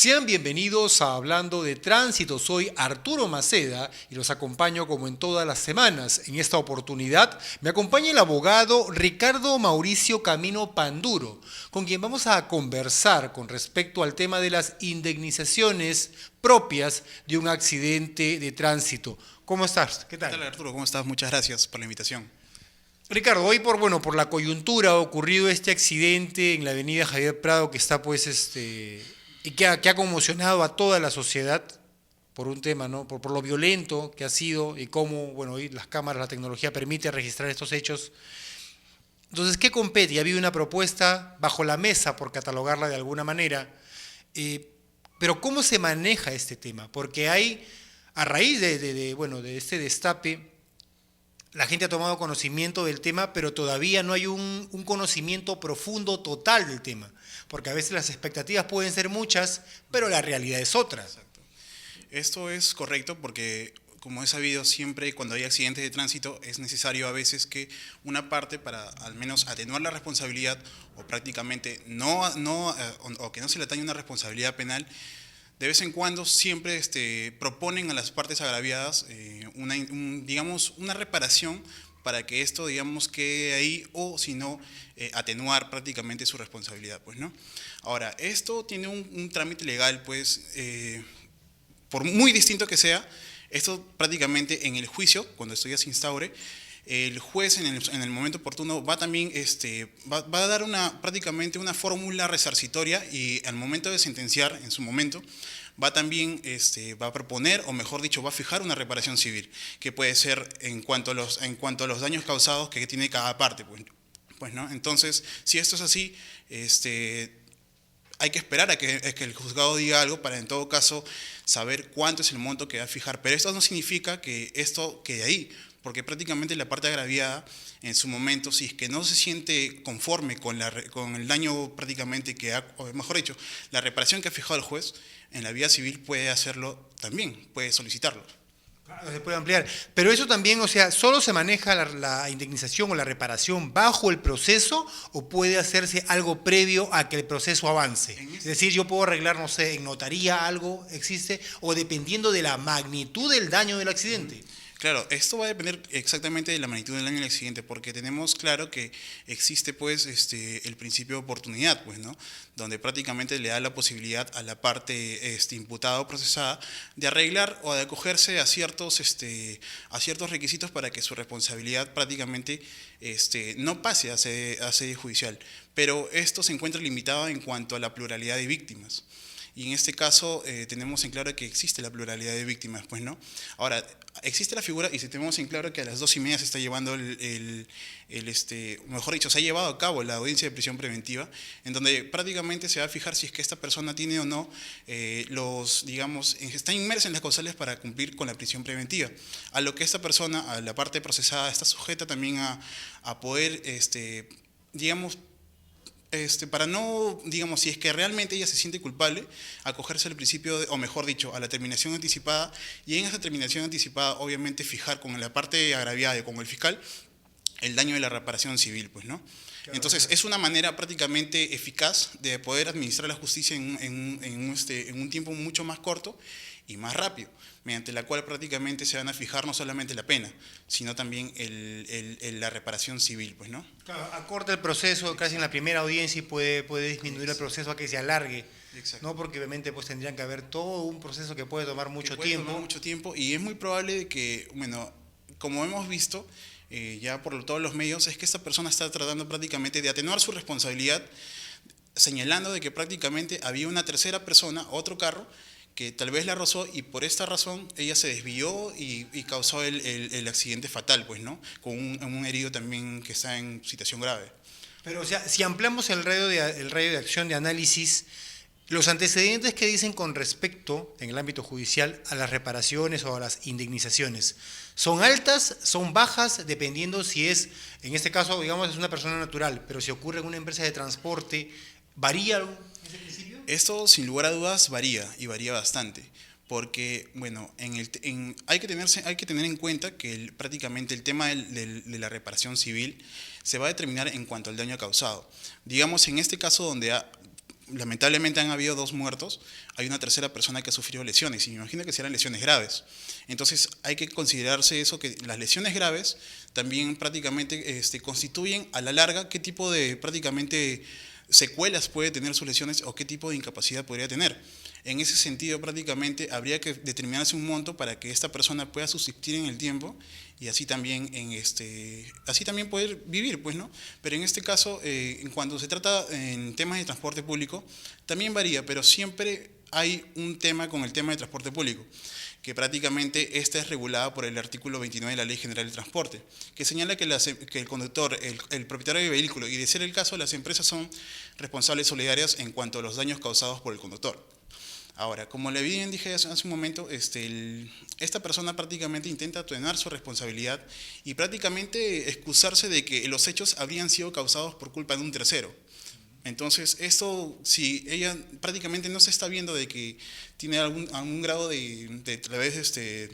Sean bienvenidos a Hablando de Tránsito. Soy Arturo Maceda y los acompaño como en todas las semanas. En esta oportunidad me acompaña el abogado Ricardo Mauricio Camino Panduro, con quien vamos a conversar con respecto al tema de las indemnizaciones propias de un accidente de tránsito. ¿Cómo estás? ¿Qué ¿Qué tal? tal, Arturo? ¿Cómo estás? Muchas gracias por la invitación. Ricardo, hoy por la coyuntura ha ocurrido este accidente en la avenida Javier Prado que está y que ha conmocionado a toda la sociedad por un tema, ¿no? Por lo violento que ha sido y cómo, bueno, hoy las cámaras, la tecnología permite registrar estos hechos. Entonces, ¿qué compete? Y ha habido una propuesta bajo la mesa, por catalogarla de alguna manera, pero ¿cómo se maneja este tema? Porque hay, a raíz de este destape, la gente ha tomado conocimiento del tema, pero todavía no hay un conocimiento profundo total del tema, porque a veces las expectativas pueden ser muchas, pero la realidad es otra. Exacto. Esto es correcto porque, como he sabido, siempre cuando hay accidentes de tránsito es necesario a veces que una parte, para al menos atenuar la responsabilidad o prácticamente o que no se le atañe una responsabilidad penal, de vez en cuando siempre proponen a las partes agraviadas digamos, una reparación para que esto, digamos, quede ahí o, si no, atenuar prácticamente su responsabilidad, pues, ¿no? Ahora, esto tiene un trámite legal, pues, por muy distinto que sea, esto prácticamente en el juicio, cuando esto ya se instaure, el juez en el momento oportuno va también va a dar prácticamente una fórmula resarcitoria y al momento de sentenciar, en su momento, va también va a proponer, o mejor dicho, va a fijar una reparación civil, que puede ser en cuanto a los daños causados que tiene cada parte, pues, ¿no? Entonces, si esto es así, hay que esperar a que el juzgado diga algo para, en todo caso, saber cuánto es el monto que va a fijar. Pero esto no significa que esto quede ahí, porque prácticamente la parte agraviada, en su momento, si es que no se siente conforme con el daño prácticamente o mejor dicho, la reparación que ha fijado el juez, en la vía civil puede hacerlo también, puede solicitarlo. Claro, se puede ampliar. Pero eso también, o sea, ¿solo se maneja la indemnización o la reparación bajo el proceso o puede hacerse algo previo a que el proceso avance? Es decir, yo puedo arreglar, no sé, en notaría algo existe o dependiendo de la magnitud del daño del accidente. Claro, esto va a depender exactamente de la magnitud del daño del accidente, porque tenemos claro que existe, pues, el principio de oportunidad, pues, ¿no? Donde prácticamente le da la posibilidad a la parte imputada o procesada de arreglar o de acogerse a ciertos requisitos para que su responsabilidad prácticamente no pase a sede judicial. Pero esto se encuentra limitado en cuanto a la pluralidad de víctimas. Y en este caso tenemos en claro que existe la pluralidad de víctimas, pues, ¿no? Ahora, existe la figura y si tenemos en claro que a las 2:30 se está llevando mejor dicho, se ha llevado a cabo la audiencia de prisión preventiva, en donde prácticamente se va a fijar si es que esta persona tiene o no digamos, está inmersa en las causales para cumplir con la prisión preventiva. A lo que esta persona, a la parte procesada, está sujeta también a poder, digamos, para no, digamos, si es que realmente ella se siente culpable, acogerse al principio, o mejor dicho, a la terminación anticipada, y en esa terminación anticipada, obviamente, fijar con la parte agraviada y con el fiscal el daño de la reparación civil, pues, ¿no? Claro. Entonces, es una manera prácticamente eficaz de poder administrar la justicia en un tiempo mucho más corto y más rápido, mediante la cual prácticamente se van a fijar no solamente la pena, sino también la reparación civil, pues, ¿no? Claro, acorta el proceso casi en la primera audiencia y puede disminuir el proceso a que se alargue. Exacto. ¿No? Porque obviamente pues tendrían que haber todo un proceso que puede tomar mucho tiempo. Y es muy probable de que, bueno, como hemos visto ya por todos los medios, es que esta persona está tratando prácticamente de atenuar su responsabilidad, señalando de que prácticamente había una tercera persona, otro carro, que tal vez la rozó y por esta razón ella se desvió y causó el accidente fatal, pues, ¿no? Con un herido también que está en situación grave. Pero, o sea, si ampliamos el radio de acción de análisis, los antecedentes que dicen con respecto, en el ámbito judicial, a las reparaciones o a las indemnizaciones, ¿son altas, son bajas, dependiendo si es, en este caso, digamos, es una persona natural, pero si ocurre en una empresa de transporte, ¿varía ese principio? Esto, sin lugar a dudas, varía y varía bastante. Porque, bueno, hay que tener en cuenta que prácticamente el tema de la reparación civil se va a determinar en cuanto al daño causado. Digamos, en este caso donde lamentablemente han habido 2 muertos, hay una tercera persona que ha sufrido lesiones, y me imagino que serán lesiones graves. Entonces hay que considerarse eso, que las lesiones graves también prácticamente constituyen a la larga qué tipo de prácticamente secuelas puede tener sus lesiones o qué tipo de incapacidad podría tener. En ese sentido, prácticamente habría que determinarse un monto para que esta persona pueda subsistir en el tiempo y así también, así también poder vivir, pues, ¿no? Pero en este caso, cuando se trata en temas de transporte público, también varía, pero siempre hay un tema con el tema de transporte público, que prácticamente esta es regulada por el artículo 29 de la Ley General del Transporte, que señala que el conductor, el propietario del vehículo, y de ser el caso, las empresas son responsables solidarias en cuanto a los daños causados por el conductor. Ahora, como le bien dije hace un momento, esta persona prácticamente intenta atenuar su responsabilidad y prácticamente excusarse de que los hechos habrían sido causados por culpa de un tercero. Entonces, esto, si ella prácticamente no se está viendo de que tiene algún grado de tal vez, de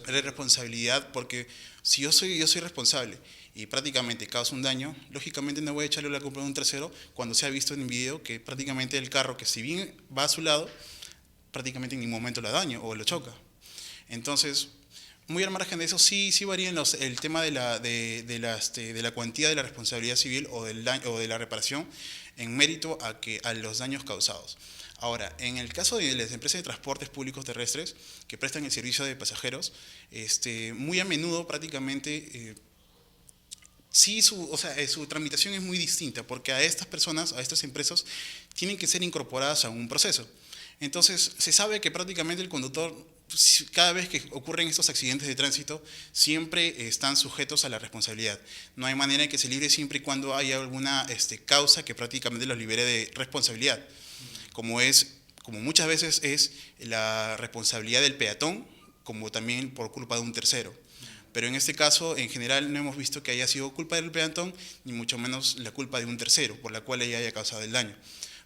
responsabilidad, porque si yo soy responsable y prácticamente causa un daño, lógicamente no voy a echarle la culpa a un tercero cuando se ha visto en el video que prácticamente el carro, que si bien va a su lado, prácticamente en ningún momento la daña o lo choca. Entonces, muy al margen de eso, sí varía el tema de la cuantía de la responsabilidad civil o de la reparación en mérito a los daños causados. Ahora, en el caso de las empresas de transportes públicos terrestres que prestan el servicio de pasajeros, muy a menudo prácticamente sí, su tramitación es muy distinta, porque a estas personas, a estas empresas, tienen que ser incorporadas a un proceso. Entonces, se sabe que prácticamente el conductor, cada vez que ocurren estos accidentes de tránsito, siempre están sujetos a la responsabilidad. No hay manera de que se libre siempre y cuando haya alguna causa que prácticamente los libere de responsabilidad, como muchas veces es la responsabilidad del peatón, como también por culpa de un tercero. Pero en este caso, en general, no hemos visto que haya sido culpa del peatón, ni mucho menos la culpa de un tercero, por la cual ella haya causado el daño.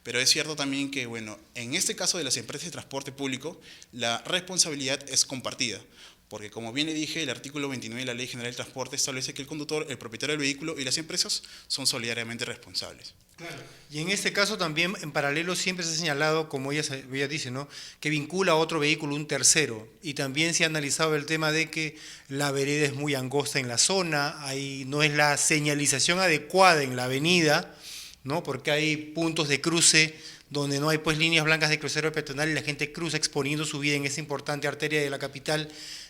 Pero es cierto también que, bueno, en este caso de las empresas de transporte público, la responsabilidad es compartida. Porque, como bien le dije, el artículo 29 de la Ley General del Transporte establece que el conductor, el propietario del vehículo y las empresas son solidariamente responsables. Claro. Y en este caso también, en paralelo, siempre se ha señalado, como ella dice, ¿no?, que vincula a otro vehículo, un tercero. Y también se ha analizado el tema de que la vereda es muy angosta en la zona, ahí no es la señalización adecuada en la avenida, ¿no?, porque hay puntos de cruce donde no hay pues líneas blancas de crucero peatonal y la gente cruza exponiendo su vida en esa importante arteria de la capital.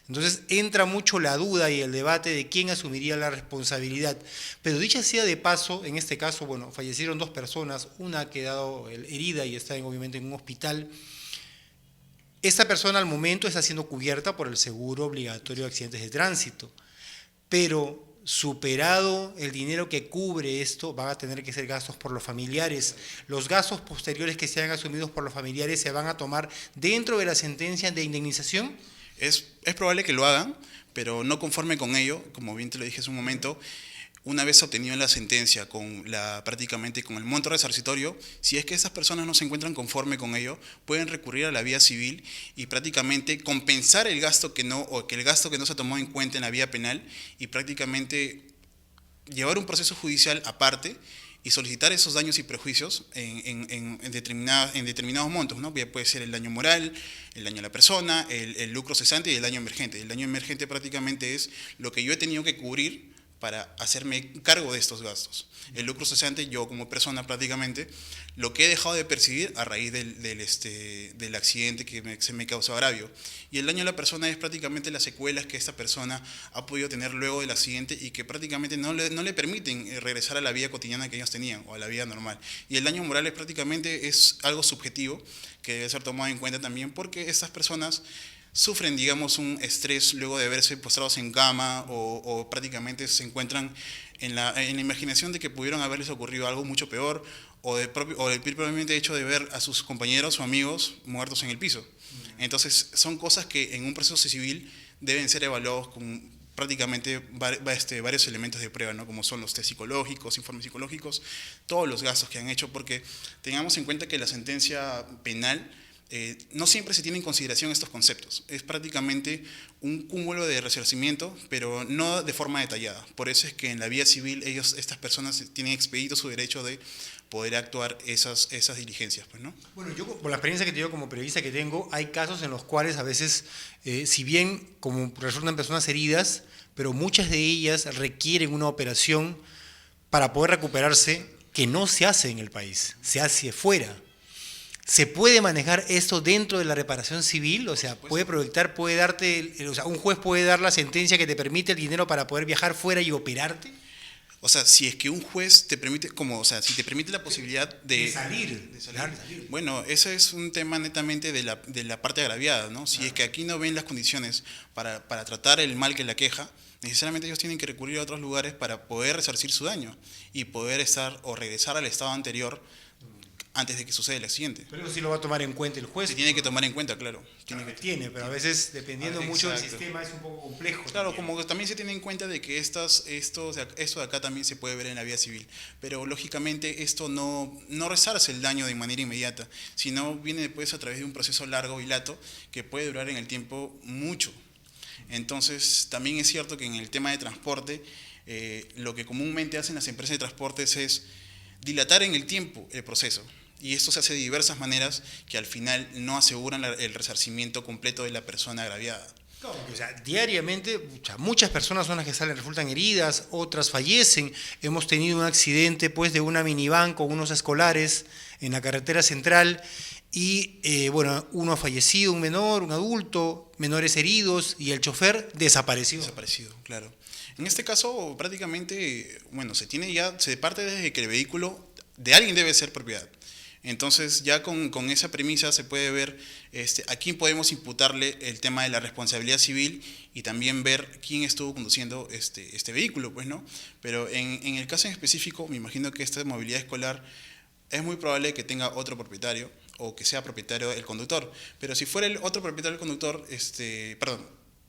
Entonces entra mucho la duda y el debate de quién asumiría la responsabilidad. Pero dicha sea de paso, en este caso, bueno, fallecieron 2 personas, una ha quedado herida y está obviamente en un hospital. Esta persona al momento está siendo cubierta por el seguro obligatorio de accidentes de tránsito, pero superado el dinero que cubre esto, van a tener que ser gastos por los familiares. Los gastos posteriores que sean asumidos por los familiares se van a tomar dentro de la sentencia de indemnización. Es probable que lo hagan, pero no conforme con ello, como bien te lo dije hace un momento, una vez obtenido la sentencia prácticamente con el monto resarcitorio, si es que esas personas no se encuentran conforme con ello, pueden recurrir a la vía civil y prácticamente compensar el gasto que el gasto que no se tomó en cuenta en la vía penal y prácticamente llevar un proceso judicial aparte y solicitar esos daños y prejuicios en determinados montos, ¿no? Puede ser el daño moral, el daño a la persona, el lucro cesante y el daño emergente. El daño emergente prácticamente es lo que yo he tenido que cubrir para hacerme cargo de estos gastos. El lucro cesante, yo como persona prácticamente, lo que he dejado de percibir a raíz del accidente que se me causó agravio. Y el daño a la persona es prácticamente las secuelas que esta persona ha podido tener luego del accidente y que prácticamente no le permiten regresar a la vida cotidiana que ellos tenían o a la vida normal. Y el daño moral prácticamente es algo subjetivo que debe ser tomado en cuenta también porque estas personas sufren, digamos, un estrés luego de verse postrados en cama o prácticamente se encuentran en la imaginación de que pudieron haberles ocurrido algo mucho peor o del propiamente hecho de ver a sus compañeros o amigos muertos en el piso. Entonces, son cosas que en un proceso civil deben ser evaluados con prácticamente varios elementos de prueba, ¿no? Como son los test psicológicos, informes psicológicos, todos los gastos que han hecho, porque tengamos en cuenta que la sentencia penal no siempre se tiene en consideración estos conceptos. Es prácticamente un cúmulo de resarcimiento, pero no de forma detallada. Por eso es que en la vía civil estas personas tienen expedito su derecho de poder actuar esas diligencias, pues, ¿no? Bueno, yo por la experiencia que te digo como periodista que tengo, hay casos en los cuales a veces, si bien como resultan personas heridas, pero muchas de ellas requieren una operación para poder recuperarse que no se hace en el país, se hace fuera. ¿Se puede manejar esto dentro de la reparación civil? O sea, puede proyectar, puede darte, o sea, un juez puede dar la sentencia que te permite el dinero para poder viajar fuera y operarte. O sea, si es que un juez te permite, como, o sea, si te permite la posibilidad De salir. Bueno, ese es un tema netamente de la parte agraviada, ¿no? Si es que aquí no ven las condiciones para tratar el mal que la queja, necesariamente ellos tienen que recurrir a otros lugares para poder resarcir su daño y poder estar o regresar al estado anterior antes de que suceda el accidente. Pero eso sí lo va a tomar en cuenta el juez. Se tiene que tomar en cuenta, claro. Pero a veces, dependiendo mucho del sistema, es un poco complejo. Claro, también. como que también se tiene en cuenta de que esto de acá también se puede ver en la vía civil, pero lógicamente esto no resarce el daño de manera inmediata, sino viene después a través de un proceso largo y lato que puede durar en el tiempo mucho. Entonces, también es cierto que en el tema de transporte, lo que comúnmente hacen las empresas de transportes es dilatar en el tiempo el proceso. Y esto se hace de diversas maneras que al final no aseguran el resarcimiento completo de la persona agraviada. Claro, o sea, diariamente muchas personas son las que resultan heridas, otras fallecen. Hemos tenido un accidente pues, de una minivan con unos escolares en la carretera central y bueno, uno ha fallecido, un menor, un adulto, menores heridos y el chofer desapareció. Desaparecido, claro. En este caso, prácticamente, bueno, se parte desde que el vehículo de alguien debe ser propiedad. Entonces, ya con esa premisa se puede ver a quién podemos imputarle el tema de la responsabilidad civil y también ver quién estuvo conduciendo este vehículo, pues, ¿no? Pero en el caso en específico, me imagino que esta movilidad escolar es muy probable que tenga otro propietario o que sea propietario el conductor. Pero si fuera el otro propietario del conductor,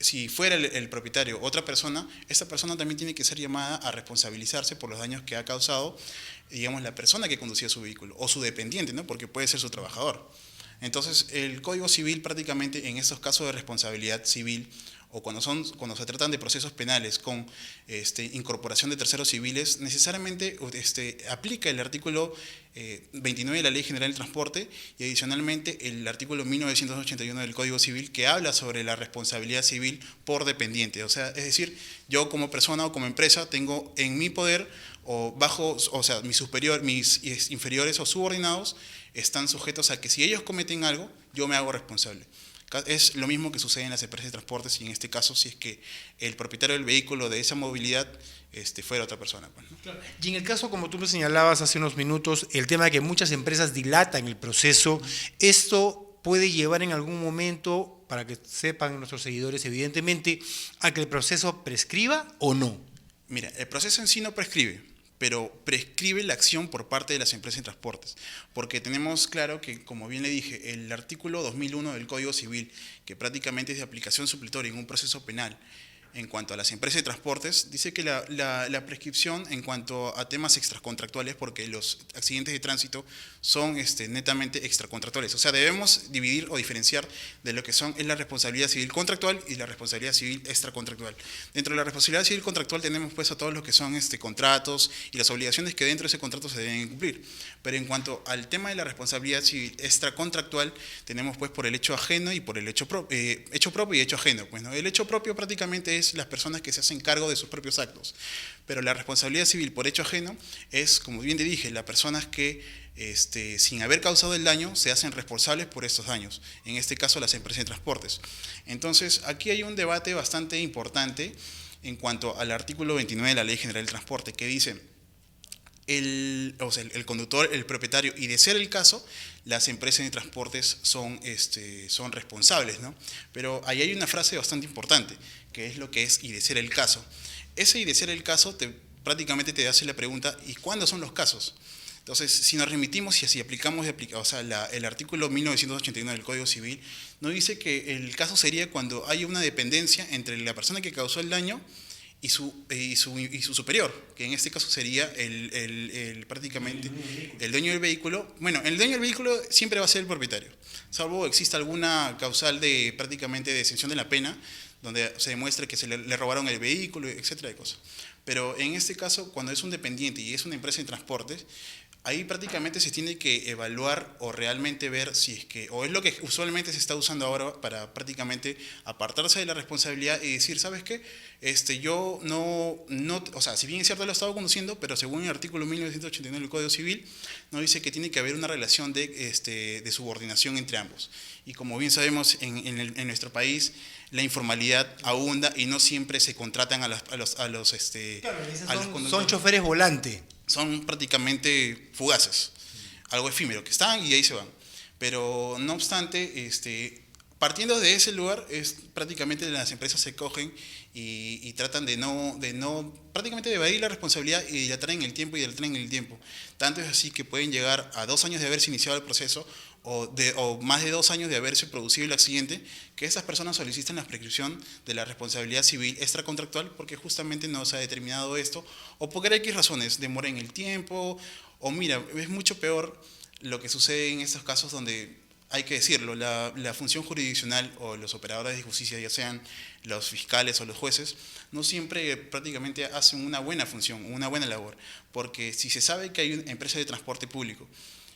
si fuera el propietario otra persona, esta persona también tiene que ser llamada a responsabilizarse por los daños que ha causado, digamos, la persona que conducía su vehículo o su dependiente, ¿no? Porque puede ser su trabajador. Entonces, el Código Civil prácticamente en estos casos de responsabilidad civil o cuando se tratan de procesos penales con incorporación de terceros civiles, necesariamente aplica el artículo 29 de la Ley General del Transporte y adicionalmente el artículo 1981 del Código Civil que habla sobre la responsabilidad civil por dependiente. O sea, es decir, yo como persona o como empresa tengo en mi poder mis inferiores o subordinados están sujetos a que si ellos cometen algo, yo me hago responsable. Es lo mismo que sucede en las empresas de transportes y en este caso si es que el propietario del vehículo de esa movilidad fuera otra persona. Pues, ¿no? Claro. Y en el caso, como tú me señalabas hace unos minutos, el tema de que muchas empresas dilatan el proceso, ¿esto puede llevar en algún momento, para que sepan nuestros seguidores evidentemente, a que el proceso prescriba o no? Mira, el proceso en sí no prescribe, pero prescribe la acción por parte de las empresas de transportes, porque tenemos claro que, como bien le dije, el artículo 2001 del Código Civil, que prácticamente es de aplicación supletoria en un proceso penal, en cuanto a las empresas de transportes, dice que la prescripción en cuanto a temas extracontractuales, porque los accidentes de tránsito son netamente extracontractuales. O sea, debemos dividir o diferenciar de lo que es la responsabilidad civil contractual y la responsabilidad civil extracontractual. Dentro de la responsabilidad civil contractual tenemos pues a todos los que son contratos y las obligaciones que dentro de ese contrato se deben cumplir. Pero en cuanto al tema de la responsabilidad civil extracontractual, tenemos pues por el hecho ajeno y por el hecho propio y hecho ajeno. Pues, ¿no? El hecho propio prácticamente es las personas que se hacen cargo de sus propios actos. Pero la responsabilidad civil por hecho ajeno es, como bien te dije, las personas que sin haber causado el daño se hacen responsables por estos daños. En este caso, las empresas de transportes. Entonces, aquí hay un debate bastante importante en cuanto al artículo 29 de la Ley General del Transporte, que dice el conductor, el propietario, y de ser el caso, las empresas de transportes son responsables, ¿no? Pero ahí hay una frase bastante importante, que es lo que es y de ser el caso. Ese y de ser el caso prácticamente te hace la pregunta, ¿y cuándo son los casos? Entonces, si nos remitimos y así aplicamos el artículo 1981 del Código Civil, nos dice que el caso sería cuando hay una dependencia entre la persona que causó el daño y su superior, que en este caso sería prácticamente el dueño del vehículo. Bueno, el dueño del vehículo siempre va a ser el propietario, salvo exista alguna causal prácticamente de exención de la pena, donde se demuestre que le robaron el vehículo, etcétera de cosas. Pero en este caso, cuando es un dependiente y es una empresa de transportes, ahí prácticamente se tiene que evaluar o realmente ver si es que, o es lo que usualmente se está usando ahora para prácticamente apartarse de la responsabilidad y decir, ¿sabes qué? Yo no, o sea, si bien es cierto lo he estado conduciendo, pero según el artículo 1989 del Código Civil, no dice que tiene que haber una relación de subordinación entre ambos. Y como bien sabemos, en nuestro país la informalidad abunda y no siempre se contratan a los Claro, conductores. son choferes volante. Son prácticamente fugaces, algo efímero, que están y ahí se van. Pero no obstante, partiendo de ese lugar, prácticamente las empresas se cogen y tratan prácticamente de evadir la responsabilidad y dilatar en el tiempo y dilatar en el tiempo. Tanto es así que pueden llegar a 2 años de haberse iniciado el proceso o más de 2 años de haberse producido el accidente, que esas personas solicitan la prescripción de la responsabilidad civil extracontractual porque justamente no se ha determinado esto, o por X razones, demora en el tiempo, o mira, es mucho peor lo que sucede en estos casos donde, hay que decirlo, la función jurisdiccional o los operadores de justicia, ya sean los fiscales o los jueces, no siempre prácticamente hacen una buena función, una buena labor, porque si se sabe que hay una empresa de transporte público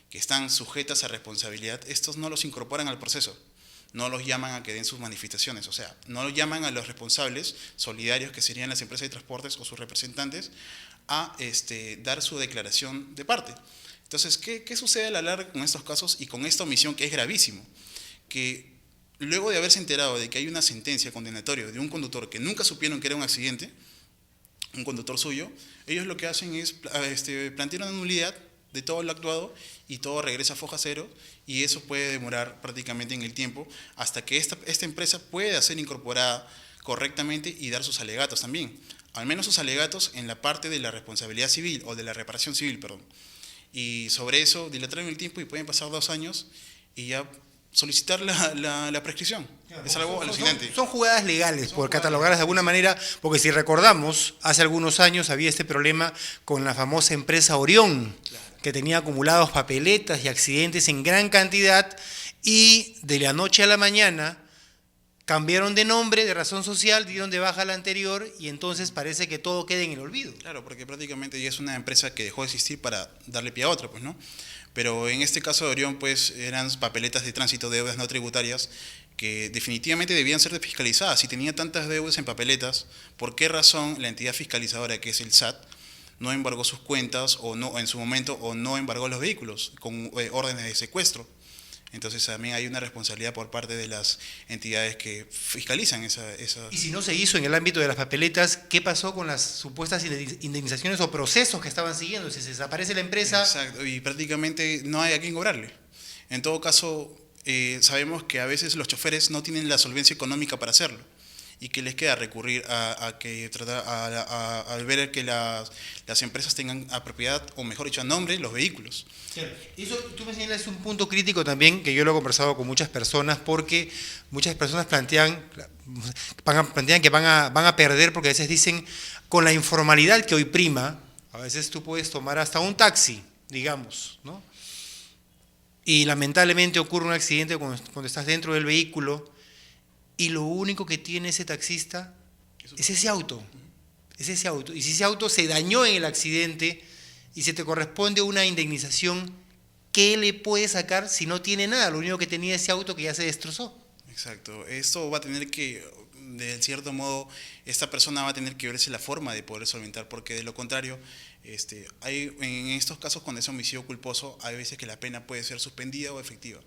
que están sujetas a responsabilidad, estos no los incorporan al proceso, no los llaman a que den sus manifestaciones, o sea, no los llaman a los responsables solidarios, que serían las empresas de transportes o sus representantes, a dar su declaración de parte. Entonces, ¿qué sucede a la larga con estos casos y con esta omisión que es gravísimo? Que luego de haberse enterado de que hay una sentencia condenatoria de un conductor que nunca supieron que era un accidente, un conductor suyo, ellos lo que hacen es plantear una nulidad de todo lo actuado y todo regresa a foja cero, y eso puede demorar prácticamente en el tiempo hasta que esta empresa pueda ser incorporada correctamente y dar sus alegatos también, al menos sus alegatos en la parte de la responsabilidad civil o de la reparación civil, perdón. Y sobre eso dilatar en el tiempo y pueden pasar 2 años y ya solicitar la prescripción. Claro, es algo alucinante. Son jugadas legales, por catalogarlas de alguna manera, porque si recordamos, hace algunos años había este problema con la famosa empresa Orión, claro, que tenía acumulados papeletas y accidentes en gran cantidad, y de la noche a la mañana cambiaron de nombre, de razón social, dieron de baja la anterior, y entonces parece que todo queda en el olvido. Claro, porque prácticamente ya es una empresa que dejó de existir para darle pie a otra, pues, ¿no? Pero en este caso de Orión, pues, eran papeletas de tránsito de deudas no tributarias que definitivamente debían ser fiscalizadas. Si tenía tantas deudas en papeletas, ¿por qué razón la entidad fiscalizadora, que es el SAT, no embargó sus cuentas o no en su momento, o no embargó los vehículos con órdenes de secuestro? Entonces también hay una responsabilidad por parte de las entidades que fiscalizan esa. Y si no se hizo en el ámbito de las papeletas, ¿qué pasó con las supuestas indemnizaciones o procesos que estaban siguiendo? Si se desaparece la empresa... Exacto, y prácticamente no hay a quién cobrarle. En todo caso, sabemos que a veces los choferes no tienen la solvencia económica para hacerlo, y que les queda recurrir a ver que las empresas tengan a propiedad, o mejor dicho, a nombre, los vehículos. Claro. Eso tú me señalas un punto crítico también, que yo lo he conversado con muchas personas, porque muchas personas plantean que van a perder, porque a veces dicen, con la informalidad que hoy prima, a veces tú puedes tomar hasta un taxi, digamos, ¿no? Y lamentablemente ocurre un accidente cuando estás dentro del vehículo, y lo único que tiene ese taxista es ese auto. Es ese auto. Y si ese auto se dañó en el accidente y se te corresponde una indemnización, ¿qué le puede sacar si no tiene nada? Lo único que tenía ese auto que ya se destrozó. Exacto. Esto va a tener que, de cierto modo, esta persona va a tener que verse la forma de poder solventar, porque de lo contrario, en estos casos, cuando es homicidio culposo, hay veces que la pena puede ser suspendida o efectiva.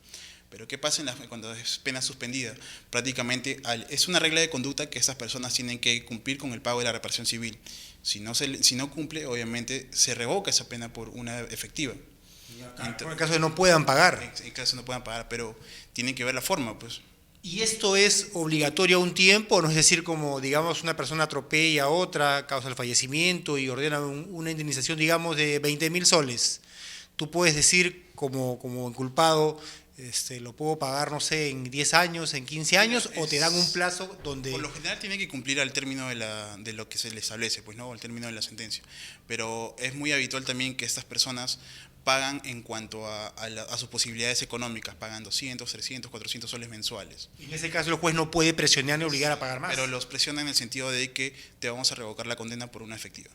Pero ¿qué pasa cuando es pena suspendida? Prácticamente es una regla de conducta que estas personas tienen que cumplir con el pago de la reparación civil. Si no cumple, obviamente se revoca esa pena por una efectiva. En el caso de no puedan pagar. En caso de no puedan pagar, pero tienen que ver la forma, pues. ¿Y esto es obligatorio a un tiempo? ¿No es decir, como digamos una persona atropella a otra, causa el fallecimiento y ordena una indemnización, digamos, de 20.000 soles? Tú puedes decir como inculpado, lo puedo pagar, no sé, en 10 años, en 15 años, o te dan un plazo donde... Por lo general tiene que cumplir al término de lo que se le establece, pues, ¿no? Al término de la sentencia. Pero es muy habitual también que estas personas pagan en cuanto a sus posibilidades económicas, pagan 200, 300, 400 soles mensuales. En ese caso el juez no puede presionar ni obligar a pagar más. Pero los presiona en el sentido de que te vamos a revocar la condena por una efectiva.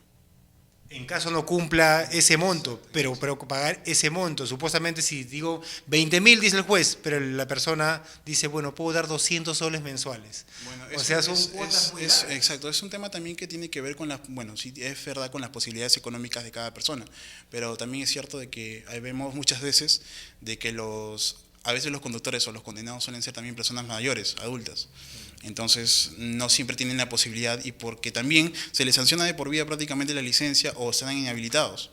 En caso no cumpla ese monto, pero pagar ese monto, supuestamente si digo 20.000 dice el juez, pero la persona dice, bueno, puedo dar 200 soles mensuales. Bueno, o sea, son cuotas muy largas. Exacto, es un tema también que tiene que ver con bueno, sí es verdad, con las posibilidades económicas de cada persona, pero también es cierto de que ahí vemos muchas veces de que a veces los conductores o los condenados suelen ser también personas mayores, adultas. Entonces no siempre tienen la posibilidad y porque también se les sanciona de por vida prácticamente la licencia o están inhabilitados.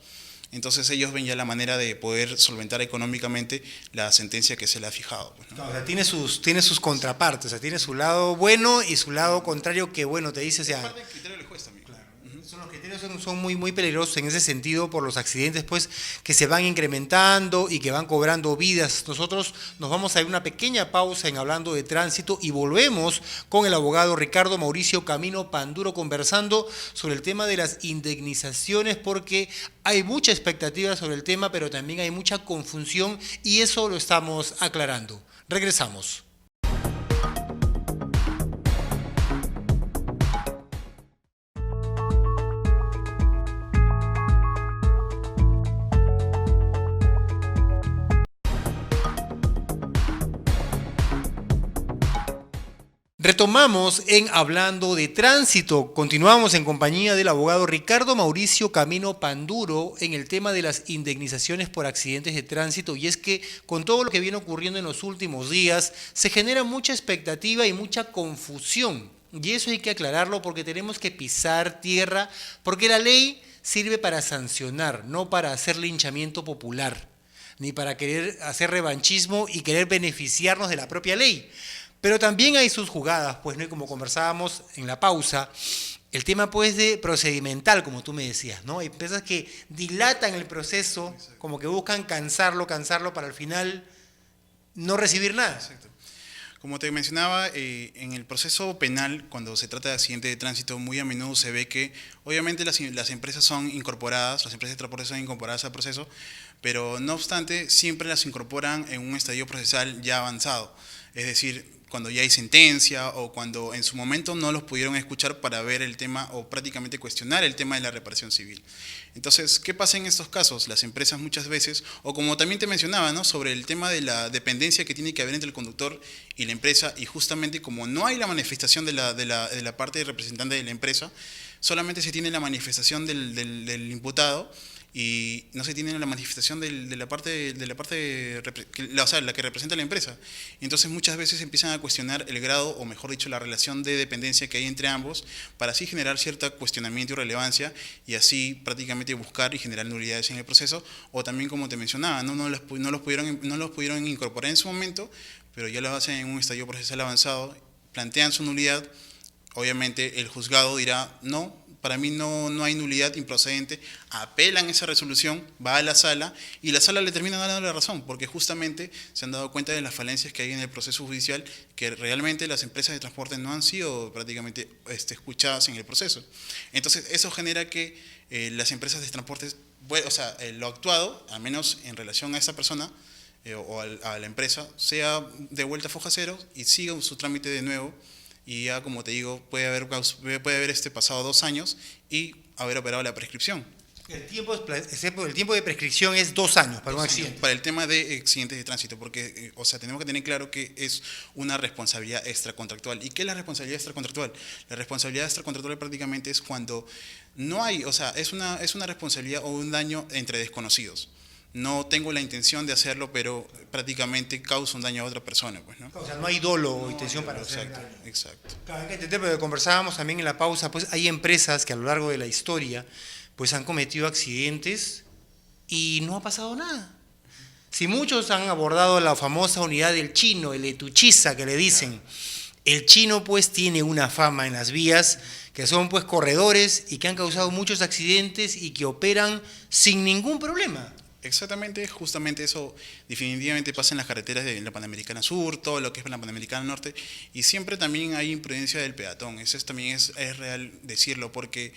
Entonces ellos ven ya la manera de poder solventar económicamente la sentencia que se le ha fijado. Pues, ¿no? O sea, tiene sus contrapartes, o sea, tiene su lado bueno y su lado contrario que, bueno, te dice, o sea... Es parte del criterio del juez también. Claro. Son los criterios son muy, muy peligrosos en ese sentido por los accidentes pues, que se van incrementando y que van cobrando vidas. Nosotros nos vamos a ir una pequeña pausa en Hablando de Tránsito y volvemos con el abogado Ricardo Mauricio Camino Panduro conversando sobre el tema de las indemnizaciones porque hay mucha expectativa sobre el tema, pero también hay mucha confusión y eso lo estamos aclarando. Regresamos. Retomamos en Hablando de Tránsito. Continuamos en compañía del abogado Ricardo Mauricio Camino Panduro en el tema de las indemnizaciones por accidentes de tránsito. Y es que con todo lo que viene ocurriendo en los últimos días, se genera mucha expectativa y mucha confusión. Y eso hay que aclararlo porque tenemos que pisar tierra, porque la ley sirve para sancionar, no para hacer linchamiento popular, ni para querer hacer revanchismo y querer beneficiarnos de la propia ley. Pero también hay sus jugadas, pues, ¿no? Y como conversábamos en la pausa, el tema, pues, de procedimental, como tú me decías, ¿no? Hay empresas que dilatan el proceso, como que buscan cansarlo para al final no recibir nada. Exacto. Como te mencionaba, en el proceso penal, cuando se trata de accidentes de tránsito, muy a menudo se ve que, obviamente, las empresas son incorporadas, las empresas de transporte son incorporadas al proceso, pero no obstante, siempre las incorporan en un estadio procesal ya avanzado. Es decir, cuando ya hay sentencia o cuando en su momento no los pudieron escuchar para ver el tema o prácticamente cuestionar el tema de la reparación civil. Entonces, ¿qué pasa en estos casos? Las empresas muchas veces, o como también te mencionaba, ¿no? Sobre el tema de la dependencia que tiene que haber entre el conductor y la empresa, y justamente como no hay la manifestación de la parte representante de la empresa, solamente se tiene la manifestación del imputado, y no se tiene la manifestación de la parte, o sea, la que representa la empresa. Entonces muchas veces empiezan a cuestionar el grado, o mejor dicho, la relación de dependencia que hay entre ambos, para así generar cierto cuestionamiento y relevancia, y así prácticamente buscar y generar nulidades en el proceso, o también como te mencionaba, no los pudieron incorporar en su momento, pero ya lo hacen en un estadio procesal avanzado, plantean su nulidad, obviamente el juzgado dirá no, para mí no hay nulidad improcedente, apelan esa resolución, va a la sala y la sala le termina dando la razón, porque justamente se han dado cuenta de las falencias que hay en el proceso judicial, que realmente las empresas de transporte no han sido prácticamente escuchadas en el proceso. Entonces eso genera que las empresas de transporte, o sea, lo actuado, al menos en relación a esa persona o a la empresa, sea de vuelta a foja cero y siga su trámite de nuevo. Y ya, como te digo, puede haber pasado 2 años y haber operado la prescripción. El tiempo de prescripción es 2 años para un accidente. Para el tema de accidentes de tránsito, porque o sea, tenemos que tener claro que es una responsabilidad extracontractual. ¿Y qué es la responsabilidad extracontractual? La responsabilidad extracontractual prácticamente es cuando no hay, o sea, es una responsabilidad o un daño entre desconocidos. No tengo la intención de hacerlo, pero prácticamente causa un daño a otra persona, pues, ¿no? O sea, no hay dolo o intención para hacer daño. Exacto. Claro, hay que entender, pero conversábamos también en la pausa, pues hay empresas que a lo largo de la historia pues han cometido accidentes y no ha pasado nada. Si muchos han abordado la famosa unidad del chino, el etuchiza que le dicen, el chino pues tiene una fama en las vías que son pues corredores y que han causado muchos accidentes y que operan sin ningún problema. Exactamente, justamente eso definitivamente pasa en las carreteras de la Panamericana Sur, todo lo que es la Panamericana Norte, y siempre también hay imprudencia del peatón, también es real decirlo, porque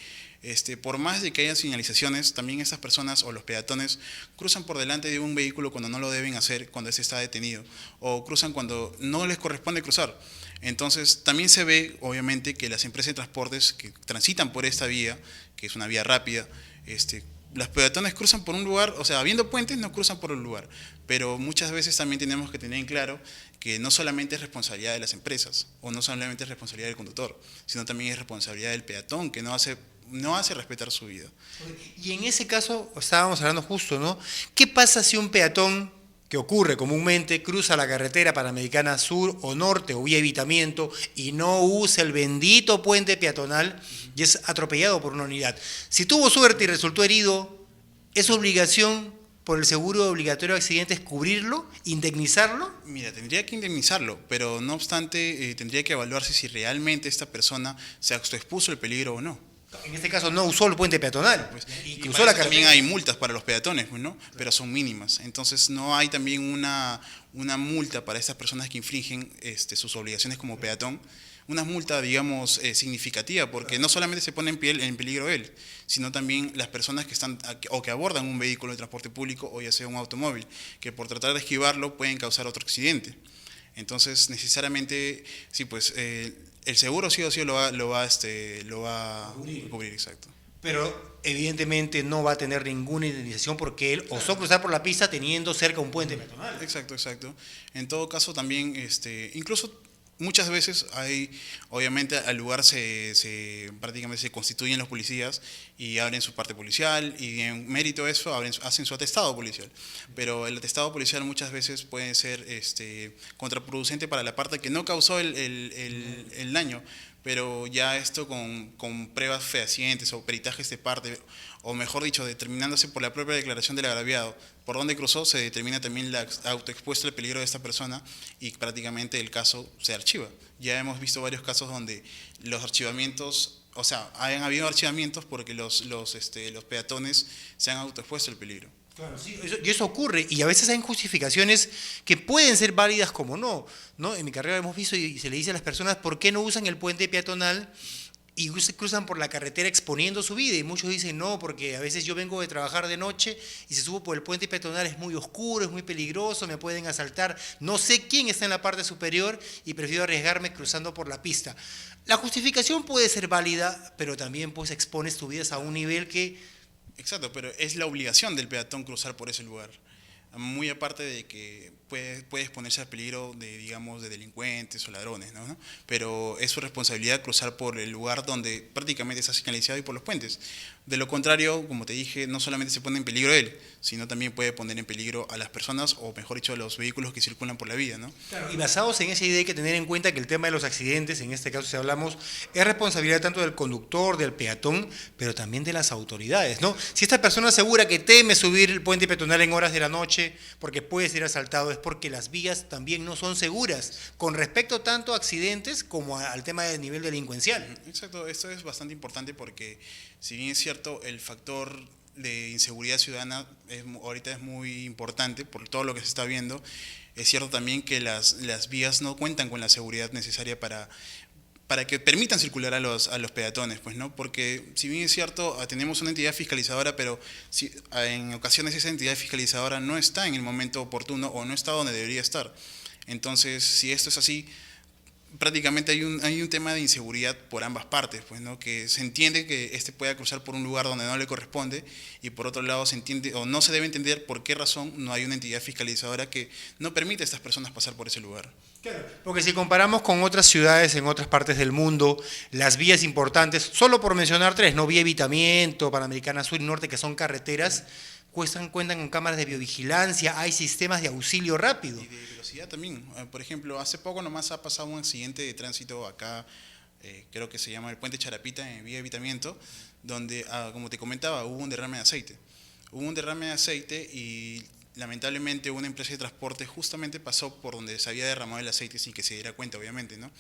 por más de que haya señalizaciones, también estas personas o los peatones cruzan por delante de un vehículo cuando no lo deben hacer, cuando ese está detenido, o cruzan cuando no les corresponde cruzar. Entonces, también se ve, obviamente, que las empresas de transportes que transitan por esta vía, que es una vía rápida, los peatones cruzan por un lugar, o sea, habiendo puentes no cruzan por un lugar, pero muchas veces también tenemos que tener en claro que no solamente es responsabilidad de las empresas o no solamente es responsabilidad del conductor, sino también es responsabilidad del peatón que no hace respetar su vida. Y en ese caso, estábamos hablando justo, ¿no? ¿Qué pasa si un peatón, que ocurre comúnmente, cruza la carretera Panamericana Sur o Norte o vía evitamiento y no usa el bendito puente peatonal y es atropellado por una unidad? Si tuvo suerte y resultó herido, ¿es obligación por el seguro obligatorio de accidentes cubrirlo, indemnizarlo? Mira, tendría que indemnizarlo, pero no obstante tendría que evaluarse si realmente esta persona se expuso al peligro o no. En este caso no usó el puente peatonal, Pues, y y cruzó para la eso también carretera. hay multas para los peatones, pues, ¿no? Pero son mínimas. Entonces no hay también una multa para estas personas que infringen sus obligaciones como peatón. Una multa, digamos, significativa, porque no solamente se pone en peligro él, sino también las personas que están o que abordan un vehículo de transporte público o ya sea un automóvil, que por tratar de esquivarlo pueden causar otro accidente. Entonces, necesariamente, sí, pues el seguro sí o sí lo va a cubrir, exacto. Pero evidentemente no va a tener ninguna indemnización porque él osó cruzar por la pista teniendo cerca un puente peatonal. Exacto, exacto. En todo caso también, incluso muchas veces obviamente al lugar prácticamente se constituyen los policías y abren su parte policial y en mérito de eso hacen su atestado policial. Pero el atestado policial muchas veces puede ser contraproducente para la parte que no causó el daño. Pero ya esto con pruebas fehacientes o peritajes de parte, o mejor dicho, determinándose por la propia declaración del agraviado, por dónde cruzó, se determina también la autoexpuesta al peligro de esta persona y prácticamente el caso se archiva. Ya hemos visto varios casos donde los archivamientos, o sea, han habido archivamientos porque los peatones se han autoexpuesto al peligro. Claro, sí, y eso ocurre, y a veces hay justificaciones que pueden ser válidas como no, ¿no? En mi carrera hemos visto y se le dice a las personas por qué no usan el puente peatonal y cruzan por la carretera exponiendo su vida, y muchos dicen no, porque a veces yo vengo de trabajar de noche y si subo por el puente peatonal es muy oscuro, es muy peligroso, me pueden asaltar, no sé quién está en la parte superior y prefiero arriesgarme cruzando por la pista. La justificación puede ser válida, pero también pues expones tu vida a un nivel que... Exacto, pero es la obligación del peatón cruzar por ese lugar. Muy aparte de que puede exponerse al peligro de, digamos, de delincuentes o ladrones, ¿no? Pero es su responsabilidad cruzar por el lugar donde prácticamente está señalizado y por los puentes. De lo contrario, como te dije, no solamente se pone en peligro él, sino también puede poner en peligro a las personas o, mejor dicho, a los vehículos que circulan por la vía, ¿no? Claro, y basados en esa idea hay que tener en cuenta que el tema de los accidentes, en este caso si hablamos, es responsabilidad tanto del conductor, del peatón, pero también de las autoridades, ¿no? Si esta persona asegura que teme subir el puente peatonal en horas de la noche porque puede ser asaltado, es porque las vías también no son seguras, con respecto tanto a accidentes como al tema del nivel delincuencial. Exacto, esto es bastante importante porque si bien es cierto, el factor de inseguridad ciudadana ahorita es muy importante por todo lo que se está viendo. Es cierto también que las vías no cuentan con la seguridad necesaria para que permitan circular a los peatones, pues, ¿no? Porque si bien es cierto, tenemos una entidad fiscalizadora, pero en ocasiones esa entidad fiscalizadora no está en el momento oportuno o no está donde debería estar. Entonces, si esto es así, prácticamente hay un tema de inseguridad por ambas partes, pues, ¿no? Que se entiende que pueda cruzar por un lugar donde no le corresponde y por otro lado se entiende o no se debe entender por qué razón no hay una entidad fiscalizadora que no permite a estas personas pasar por ese lugar. Claro, porque si comparamos con otras ciudades en otras partes del mundo, las vías importantes, solo por mencionar tres, no vía evitamiento, Panamericana Sur y Norte, que son carreteras, cuentan con cámaras de biovigilancia, hay sistemas de auxilio rápido. Y de velocidad también. Por ejemplo, hace poco nomás ha pasado un accidente de tránsito acá, creo que se llama el Puente Charapita en vía evitamiento, donde, como te comentaba, hubo un derrame de aceite. Hubo un derrame de aceite y lamentablemente una empresa de transporte justamente pasó por donde se había derramado el aceite sin que se diera cuenta, obviamente, ¿no?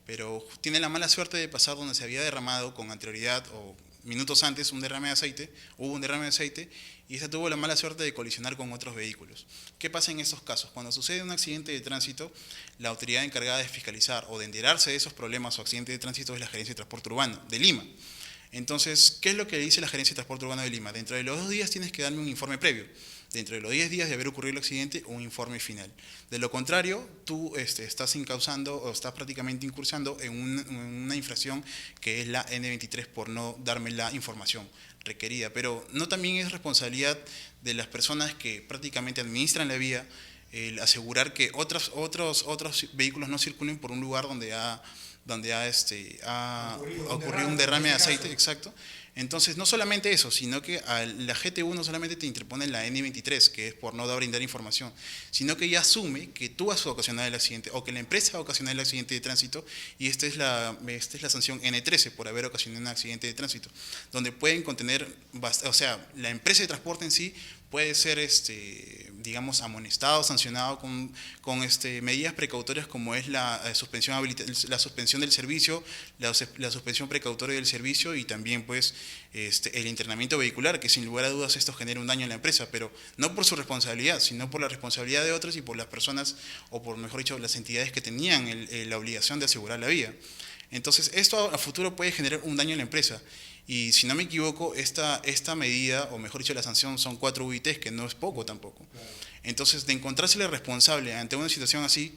Pero tiene la mala suerte de pasar donde se había derramado con anterioridad o minutos antes un derrame de aceite, hubo un derrame de aceite y esta tuvo la mala suerte de colisionar con otros vehículos. ¿Qué pasa en estos casos? Cuando sucede un accidente de tránsito, la autoridad encargada de fiscalizar o de enterarse de esos problemas o accidentes de tránsito es la Gerencia de Transporte Urbano de Lima. Entonces, ¿qué es lo que dice la Gerencia de Transporte Urbano de Lima? Dentro de los 2 días tienes que darme un informe previo. Dentro de los 10 días de haber ocurrido el accidente, un informe final. De lo contrario, tú estás incausando o estás prácticamente incursando en una infracción que es la N23 por no darme la información requerida. Pero no también es responsabilidad de las personas que prácticamente administran la vía el asegurar que otros vehículos no circulen por un lugar donde ha ocurrido un derrame de aceite, exacto. Entonces, no solamente eso, sino que la GTU no solamente te interpone la N23, que es por no brindar información, sino que ya asume que tú has ocasionado el accidente o que la empresa ha ocasionado el accidente de tránsito y esta es la sanción N13 por haber ocasionado un accidente de tránsito, donde pueden contener, o sea, la empresa de transporte en sí puede ser, digamos, amonestado, sancionado con medidas precautorias como es la suspensión del servicio, la suspensión precautoria del servicio y también pues el internamiento vehicular, que sin lugar a dudas esto genera un daño en la empresa, pero no por su responsabilidad, sino por la responsabilidad de otros y por las personas, o por mejor dicho, las entidades que tenían la obligación de asegurar la vía. Entonces, esto a futuro puede generar un daño en la empresa. Y si no me equivoco, esta medida, o mejor dicho, la sanción son 4 UITs, que no es poco tampoco. Claro. Entonces, de encontrársele responsable ante una situación así,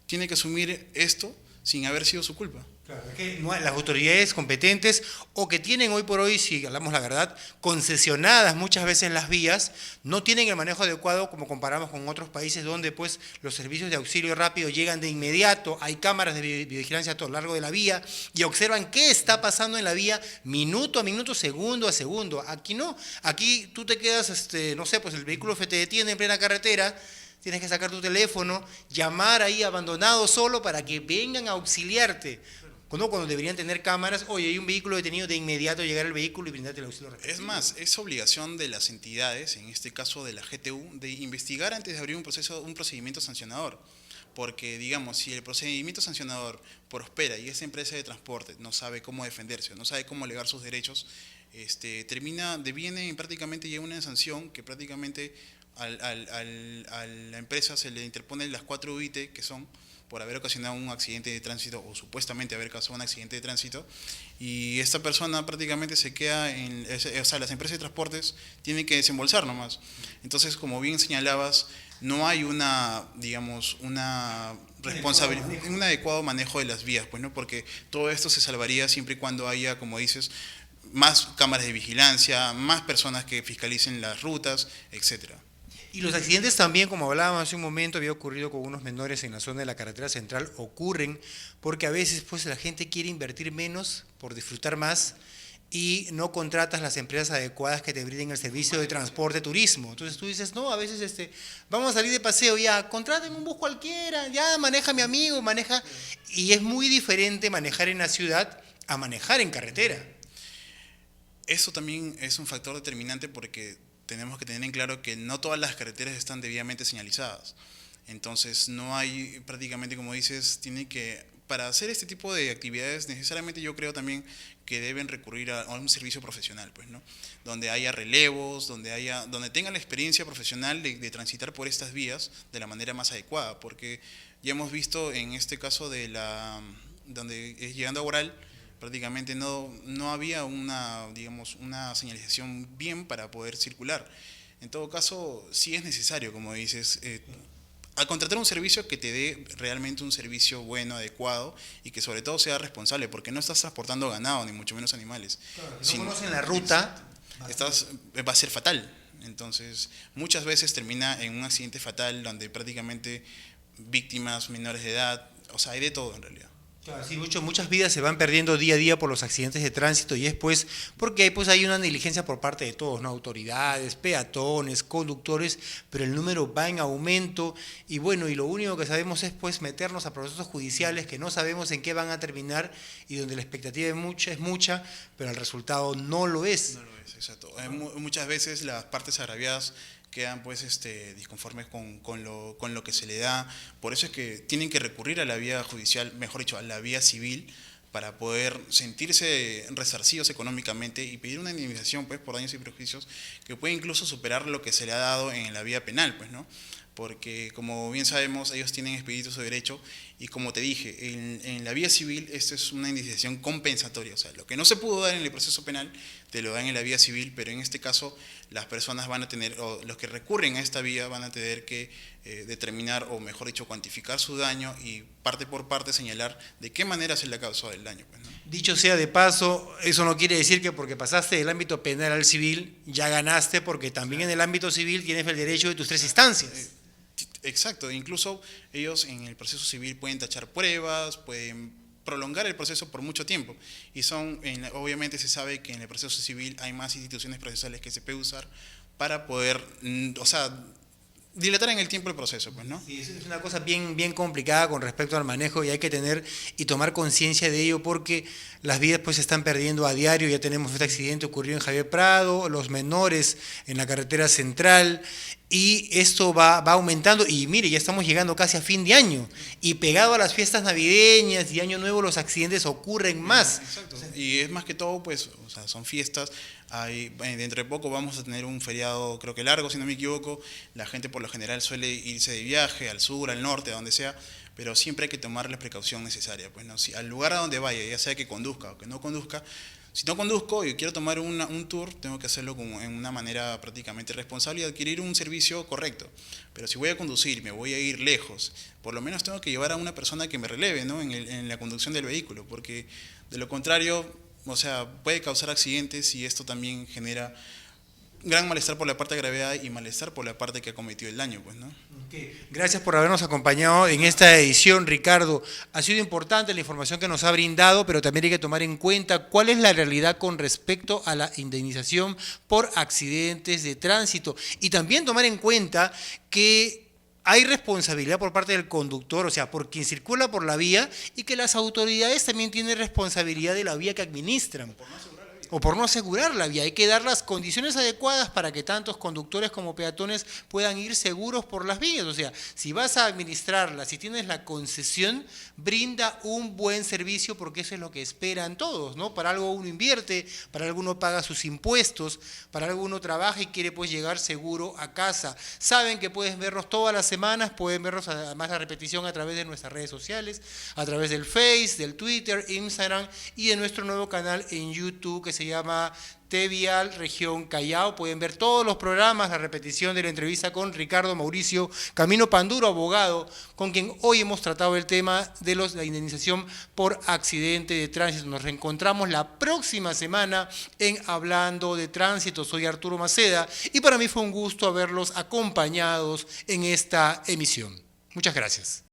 tiene que asumir esto sin haber sido su culpa. Claro, es que no, las autoridades competentes o que tienen hoy por hoy, si hablamos la verdad, concesionadas muchas veces las vías, no tienen el manejo adecuado como comparamos con otros países donde pues los servicios de auxilio rápido llegan de inmediato, hay cámaras de videovigilancia a todo lo largo de la vía y observan qué está pasando en la vía minuto a minuto, segundo a segundo. Aquí no, aquí tú te quedas, no sé, pues el vehículo te detiene en plena carretera, tienes que sacar tu teléfono, llamar ahí abandonado solo para que vengan a auxiliarte. Cuando deberían tener cámaras, oye, hay un vehículo detenido, de inmediato llegar al vehículo y brindarte el auxilio respectivo. Es más, es obligación de las entidades, en este caso de la GTU, de investigar antes de abrir un procedimiento sancionador. Porque, digamos, si el procedimiento sancionador prospera y esa empresa de transporte no sabe cómo defenderse, no sabe cómo alegar sus derechos, deviene prácticamente ya una sanción que prácticamente a la empresa se le interponen las 4 UIT, que son por haber ocasionado un accidente de tránsito o supuestamente haber causado un accidente de tránsito, y esta persona prácticamente se queda o sea, las empresas de transportes tienen que desembolsar nomás. Entonces, como bien señalabas, no hay digamos, una responsabilidad, un adecuado manejo de las vías, pues, ¿no? Porque todo esto se salvaría siempre y cuando haya, como dices, más cámaras de vigilancia, más personas que fiscalicen las rutas, etcétera. Y los accidentes también, como hablábamos hace un momento, había ocurrido con unos menores en la zona de la carretera central, ocurren porque a veces pues la gente quiere invertir menos por disfrutar más y no contratas las empresas adecuadas que te brinden el servicio de transporte turismo. Entonces tú dices, no, a veces vamos a salir de paseo, ya, contraten un bus cualquiera, ya, maneja mi amigo, maneja. Y es muy diferente manejar en la ciudad a manejar en carretera. Eso también es un factor determinante porque tenemos que tener en claro que no todas las carreteras están debidamente señalizadas. Entonces, no hay prácticamente, como dices, para hacer este tipo de actividades, necesariamente yo creo también que deben recurrir a un servicio profesional, pues, ¿no? Donde haya relevos, donde tengan la experiencia profesional de transitar por estas vías de la manera más adecuada, porque ya hemos visto en este caso donde es llegando a Huaral, prácticamente no había digamos, una señalización bien para poder circular. En todo caso, sí es necesario, como dices, al contratar un servicio que te dé realmente un servicio bueno, adecuado y que sobre todo sea responsable, porque no estás transportando ganado, ni mucho menos animales. Claro, si no conocen la ruta, va a ser fatal. Entonces, muchas veces termina en un accidente fatal donde prácticamente víctimas menores de edad, o sea, hay de todo en realidad. Claro, sí, muchas vidas se van perdiendo día a día por los accidentes de tránsito y es pues porque pues hay una negligencia por parte de todos, ¿no? Autoridades, peatones, conductores, pero el número va en aumento y bueno, y lo único que sabemos es pues meternos a procesos judiciales que no sabemos en qué van a terminar y donde la expectativa es mucha, pero el resultado no lo es. No lo es, exacto. Muchas veces las partes agraviadas quedan pues disconformes con lo que se le da. Por eso es que tienen que recurrir a la vía judicial, mejor dicho, a la vía civil, para poder sentirse resarcidos económicamente y pedir una indemnización pues, por daños y perjuicios que puede incluso superar lo que se le ha dado en la vía penal, pues, ¿no? Porque como bien sabemos, ellos tienen expedito su derecho y como te dije, en la vía civil esto es una indemnización compensatoria, o sea, lo que no se pudo dar en el proceso penal te lo dan en la vía civil, pero en este caso las personas van a tener, o los que recurren a esta vía van a tener que determinar, o mejor dicho, cuantificar su daño y parte por parte señalar de qué manera se le ha causado el daño, pues, ¿no? Dicho sea de paso, eso no quiere decir que porque pasaste del ámbito penal al civil ya ganaste, porque también en el ámbito civil tienes el derecho de tus 3 instancias. Exacto, incluso ellos en el proceso civil pueden tachar pruebas, pueden prolongar el proceso por mucho tiempo y obviamente se sabe que en el proceso civil hay más instituciones procesales que se puede usar para poder, o sea, dilatar en el tiempo el proceso, pues, ¿no? Sí, eso es una cosa bien complicada con respecto al manejo y hay que tener y tomar conciencia de ello porque las vidas pues se están perdiendo a diario. Ya tenemos este accidente ocurrido en Javier Prado, los menores en la carretera central y esto va aumentando y mire, ya estamos llegando casi a fin de año y pegado a las fiestas navideñas y Año Nuevo los accidentes ocurren más. Exacto. Y es más que todo, pues, o sea, son fiestas. Dentro de poco vamos a tener un feriado, creo que largo, si no me equivoco. La gente por lo general suele irse de viaje al sur, al norte, a donde sea, pero siempre hay que tomar la precaución necesaria. Pues, ¿no? Si al lugar a donde vaya, ya sea que conduzca o que no conduzca, si no conduzco y quiero tomar un tour, tengo que hacerlo como en una manera prácticamente responsable y adquirir un servicio correcto. Pero si voy a conducir, me voy a ir lejos, por lo menos tengo que llevar a una persona que me releve, ¿no? en la conducción del vehículo, porque de lo contrario, o sea, puede causar accidentes y esto también genera gran malestar por la parte de gravedad y malestar por la parte que ha cometido el daño, pues, ¿no? Gracias por habernos acompañado en esta edición, Ricardo. Ha sido importante la información que nos ha brindado, pero también hay que tomar en cuenta cuál es la realidad con respecto a la indemnización por accidentes de tránsito y también tomar en cuenta que hay responsabilidad por parte del conductor, o sea, por quien circula por la vía, y que las autoridades también tienen responsabilidad de la vía que administran. O por no asegurar la vía. Hay que dar las condiciones adecuadas para que tantos conductores como peatones puedan ir seguros por las vías. O sea, si vas a administrarla, si tienes la concesión, brinda un buen servicio porque eso es lo que esperan todos, ¿no? Para algo uno invierte, para algo uno paga sus impuestos, para algo uno trabaja y quiere pues llegar seguro a casa. Saben que puedes vernos todas las semanas, pueden vernos además la repetición a través de nuestras redes sociales, a través del Face, del Twitter, Instagram y de nuestro nuevo canal en YouTube que se llama TVial Región Callao. Pueden ver todos los programas, la repetición de la entrevista con Ricardo Mauricio Camino Panduro, abogado, con quien hoy hemos tratado el tema de la indemnización por accidente de tránsito. Nos reencontramos la próxima semana en Hablando de Tránsito. Soy Arturo Maceda y para mí fue un gusto haberlos acompañados en esta emisión. Muchas gracias.